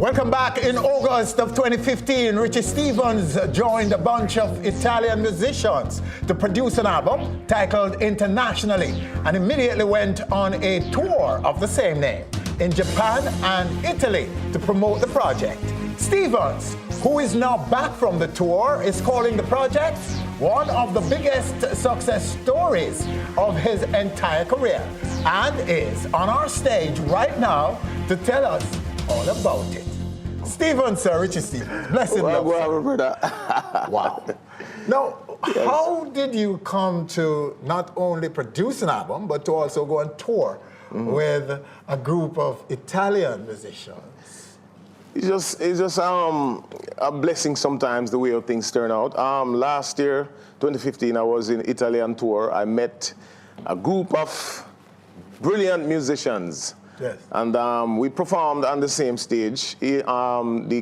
Welcome back. In August of 2015, Richie Stephens joined a bunch of Italian musicians to produce an album titled Internationally, and immediately went on a tour of the same name in Japan and Italy to promote the project. Stephens, who is now back from the tour, is calling the project one of the biggest success stories of his entire career, and is on our stage right now to tell us all about it. Stephens, sir, Richie Stephens. Bless him. Well, brother. Wow. Now, yes. How did you come to not only produce an album, but to also go on tour with a group of Italian musicians? It's just a blessing sometimes the way things turn out. Last year, 2015, I was in Italy on tour. I met a group of brilliant musicians. Yes. And we performed on the same stage, the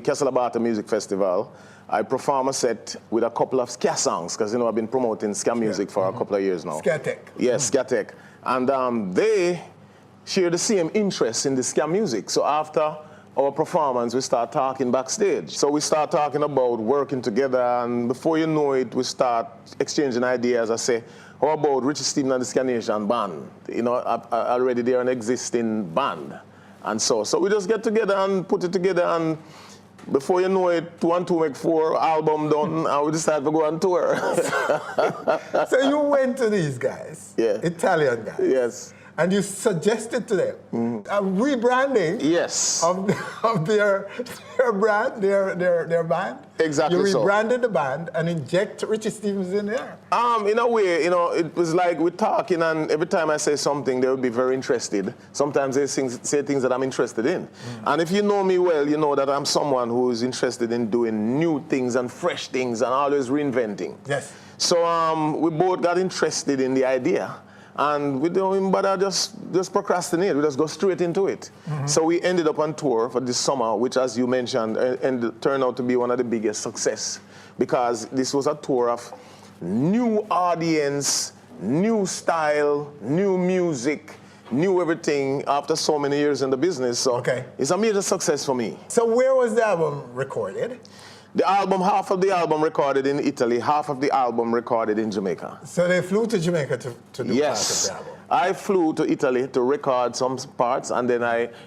Casalabata Music Festival. I performed a set with a couple of ska songs, because I've been promoting ska music for a couple of years now. Ska tech. Yes, ska tech. And they share the same interest in the ska music. So after our performance, we start talking backstage. So we start talking about working together, and before you know it, we start exchanging ideas. I say, how about Richie Stephens and the Ska Nation band? Already they're an existing band. And so we just get together and put it together, and before you know it, 2 and 2 make 4, album done, and we decided to go on tour. So you went to these guys, Italian guys. Yes. And you suggested to them a rebranding of their brand, their band. Exactly. You rebranded the band and inject Richie Stephens in there. In a way, it was like we're talking, and every time I say something, they would be very interested. Sometimes they say things that I'm interested in. And if you know me well, you know that I'm someone who is interested in doing new things and fresh things and always reinventing. Yes. So we both got interested in the idea. And we don't bother just procrastinate. We just go straight into it. So we ended up on tour for this summer, which, as you mentioned, turned out to be one of the biggest success, because this was a tour of new audience, new style, new music, new everything after so many years in the business. So it's a major success for me. So where was the album recorded? The album, half of the album recorded in Italy, half of the album recorded in Jamaica. So they flew to Jamaica to do part of the album? I flew to Italy to record some parts, and then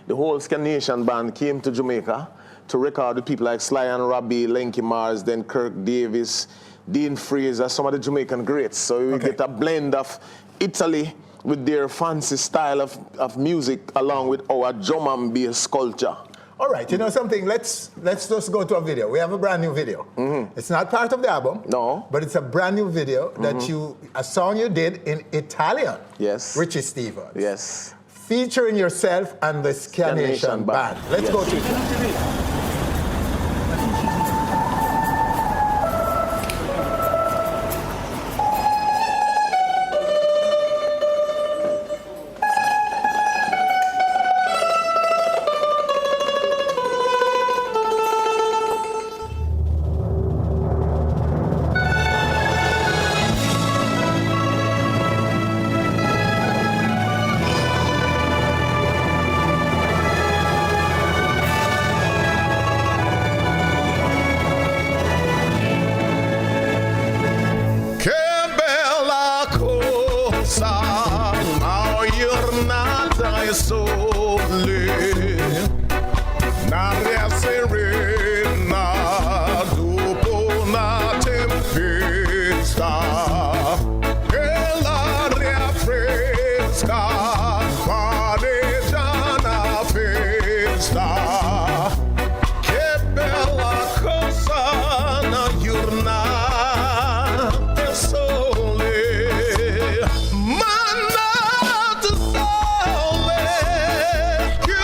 the whole Ska Nation band came to Jamaica to record with people like Sly and Robbie, Lenky Mars, then Kirk Davis, Dean Fraser, some of the Jamaican greats. So we get a blend of Italy with their fancy style of music, along with our drum and bass culture. All right, you know something? Let's just go to a video. We have a brand new video. It's not part of the album. No. But it's a brand new video that a song you did in Italian. Yes. Richie Stephens. Yes. Featuring yourself and the Ska Nation band. Let's go to it.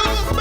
You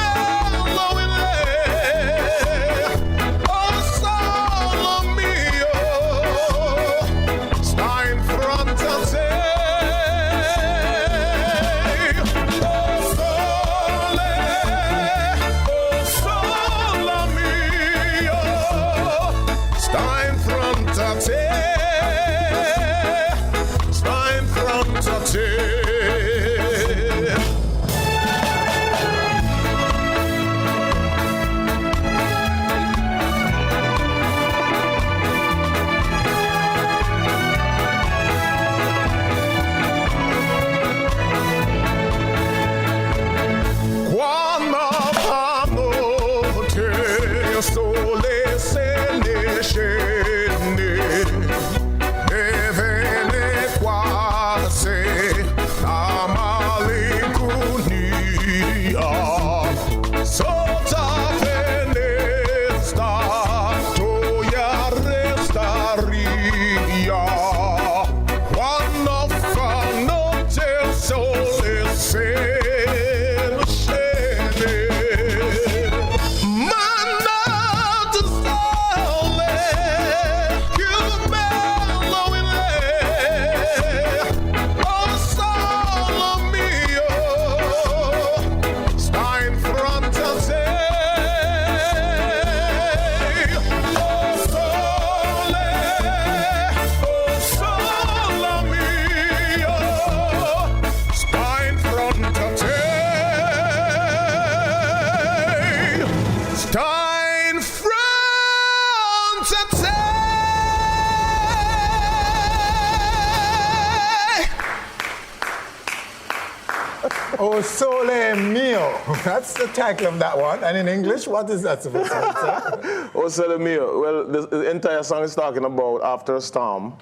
O Sole Mio. That's the title of that one. And in English, what is that supposed to say? O Sole Mio. Well, the entire song is talking about after a storm,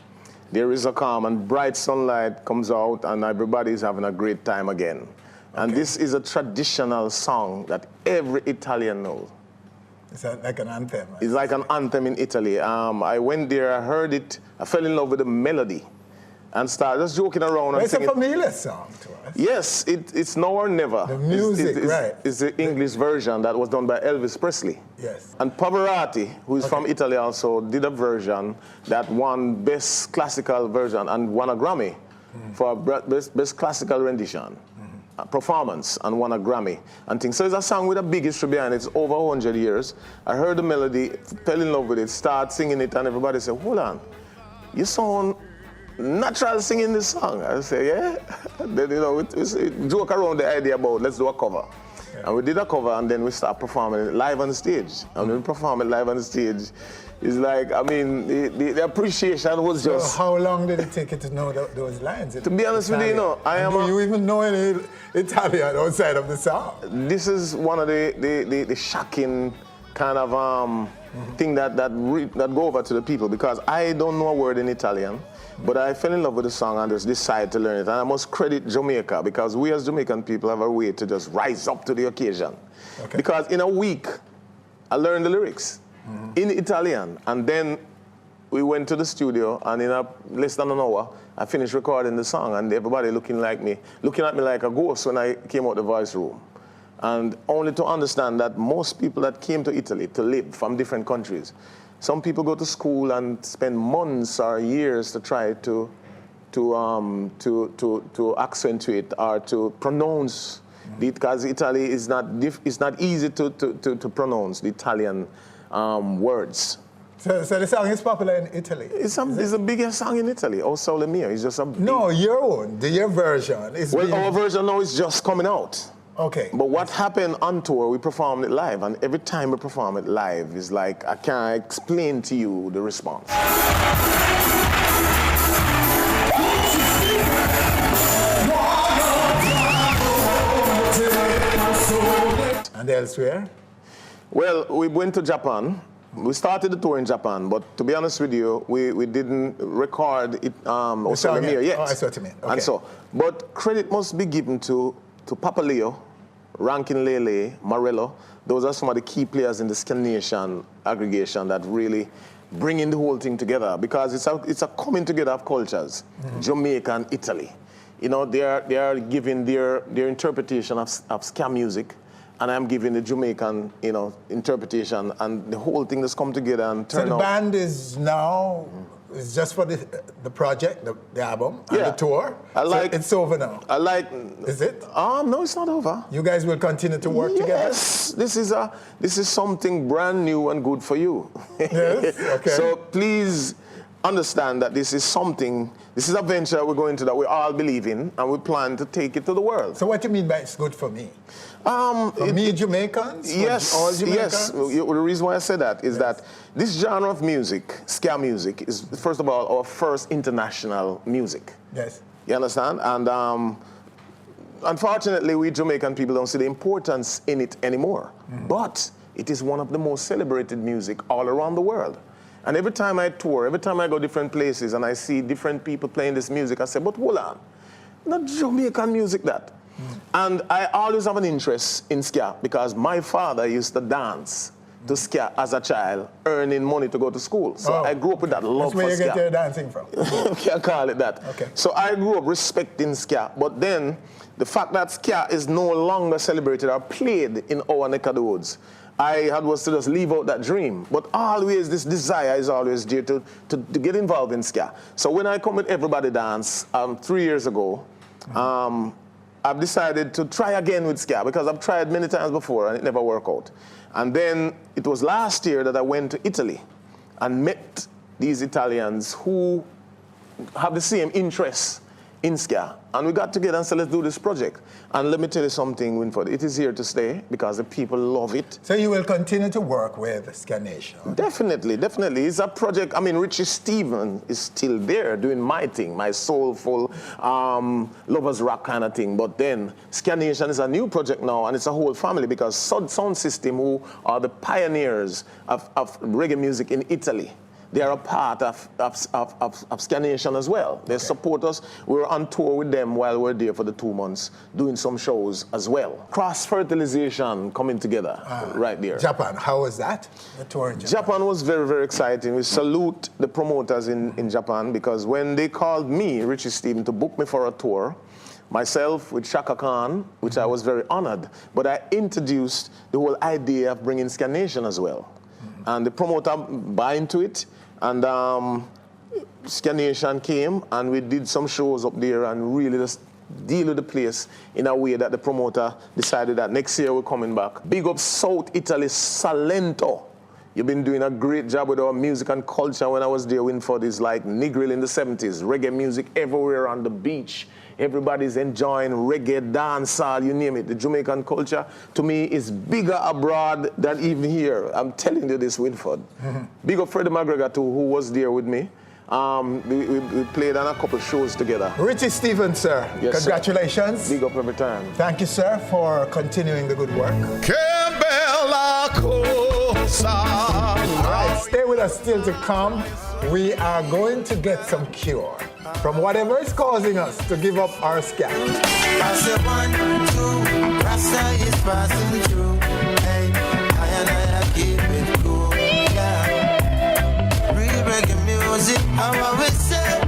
there is a calm and bright sunlight comes out and everybody's having a great time again. And this is a traditional song that every Italian knows. It's like an anthem. It's like an anthem in Italy. I went there, I heard it, I fell in love with the melody and started just joking around. It's a familiar song to us. Yes, it's now or never. The music, right. It's the English version that was done by Elvis Presley. Yes. And Pavarotti, who is from Italy also, did a version that won Best Classical Version and won a Grammy for best Classical Rendition. Performance and won a Grammy and things. So it's a song with a big history behind it. It's over 100 years. I heard the melody, fell in love with it, started singing it, and everybody said, hold on, you sound natural singing this song. I say, yeah. Then, you know, we joke around the idea about let's do a cover. Yeah. And we did a cover and then we start performing it live on the stage. And when we perform it live on the stage, it's like, I mean, the appreciation was just... So how long did it take you to know those lines? To be honest with you, you know, do you even know any Italian outside of the song? This is one of the shocking kind of thing that go over to the people, because I don't know a word in Italian, but I fell in love with the song and just decided to learn it. And I must credit Jamaica, because we as Jamaican people have a way to just rise up to the occasion. Okay. Because in a week, I learned the lyrics in Italian, and then we went to the studio, and in less than an hour, I finished recording the song, and everybody looking at me like a ghost when I came out the voice room. And only to understand that most people that came to Italy to live from different countries, some people go to school and spend months or years to try to accentuate or to pronounce, because Italy is it's not easy to pronounce the Italian words. So the song is popular in Italy? It's the biggest song in Italy. O Sole Mio. It's just a big... No, your own, your version. Our version now is just coming out. Okay. But what happened on tour, we performed it live, and every time we perform it live, is like, I can't explain to you the response. And elsewhere? Well, we went to Japan. We started the tour in Japan, but to be honest with you, we didn't record it O Sole Mio yet. Oh, I see what you mean. Okay. And so, but credit must be given to Papa Leo, Rankin Lele, Morello. Those are some of the key players in the Scandinavian aggregation that really bringing the whole thing together, because it's a coming together of cultures, Jamaica and Italy. You know, they are giving their interpretation of ska music, and I'm giving the Jamaican, you know, interpretation, and the whole thing just come together and turn out. So the band is now, it's just for the project, the album, and the tour? It's over now? Is it? No, it's not over. You guys will continue to work together? Yes, this is something brand new and good for you. Yes, okay. So please understand that this is a venture we're going to that we all believe in, and we plan to take it to the world. So what do you mean by it's good for me? For me, Jamaicans? Yes, all Jamaicans? yes. The reason why I say that is that this genre of music, ska music, is first of all our first international music. Yes. You understand? And unfortunately, we Jamaican people don't see the importance in it anymore. But it is one of the most celebrated music all around the world. And every time I tour, every time I go different places and I see different people playing this music, I say, but hold on, not Jamaican music that. And I always have an interest in ska, because my father used to dance to ska as a child, earning money to go to school. So I grew up with that love for ska. That's where you get your dancing from. You can call it that. Okay. So I grew up respecting ska, but then the fact that ska is no longer celebrated or played in our neck of the woods, I was to just leave out that dream. But always this desire is always there to get involved in ska. So when I come with Everybody Dance 3 years ago, I've decided to try again with ska, because I've tried many times before and it never worked out. And then it was last year that I went to Italy and met these Italians who have the same interests in ska. And we got together and said, let's do this project. And let me tell you something, Winford, it is here to stay because the people love it. So you will continue to work with Ska Nation? Definitely, definitely. It's a project. I mean, Richie Stephens is still there doing my thing, my soulful lovers rock kind of thing. But then Ska Nation is a new project now, and it's a whole family because Sound System, who are the pioneers of reggae music in Italy, they are a part of Ska Nation as well. They support us. We were on tour with them while we were there for the 2 months, doing some shows as well. Cross-fertilization coming together right there. Japan, how was that? The tour in Japan? Japan was very, very exciting. We salute the promoters in Japan because when they called me, Richie Stephens, to book me for a tour, myself with Shaka Khan, which I was very honored, but I introduced the whole idea of bringing Ska Nation as well. And the promoter bought into it, and Ska Nation came, and we did some shows up there and really just deal with the place in a way that the promoter decided that next year we're coming back. Big up South Italy, Salento. You've been doing a great job with our music and culture. When I was there, Winford is like Negril in the 70s, reggae music everywhere on the beach. Everybody's enjoying reggae, dancehall, you name it. The Jamaican culture, to me, is bigger abroad than even here. I'm telling you this, Winford. Big up Freddie McGregor, too, who was there with me. We played on a couple shows together. Richie Stephens, sir. Yes, congratulations. Sir. Big up every time. Thank you, sir, for continuing the good work. All right, stay with us still to come. We are going to get some cure from whatever is causing us to give up our ska. I said 1, 2, Rasta is passing through. Hey, I keep it cool. Yeah, real reggae music, I always say.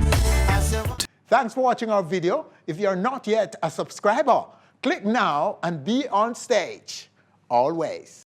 I said, Thanks for watching our video. If you're not yet a subscriber, click now and be on stage. Always.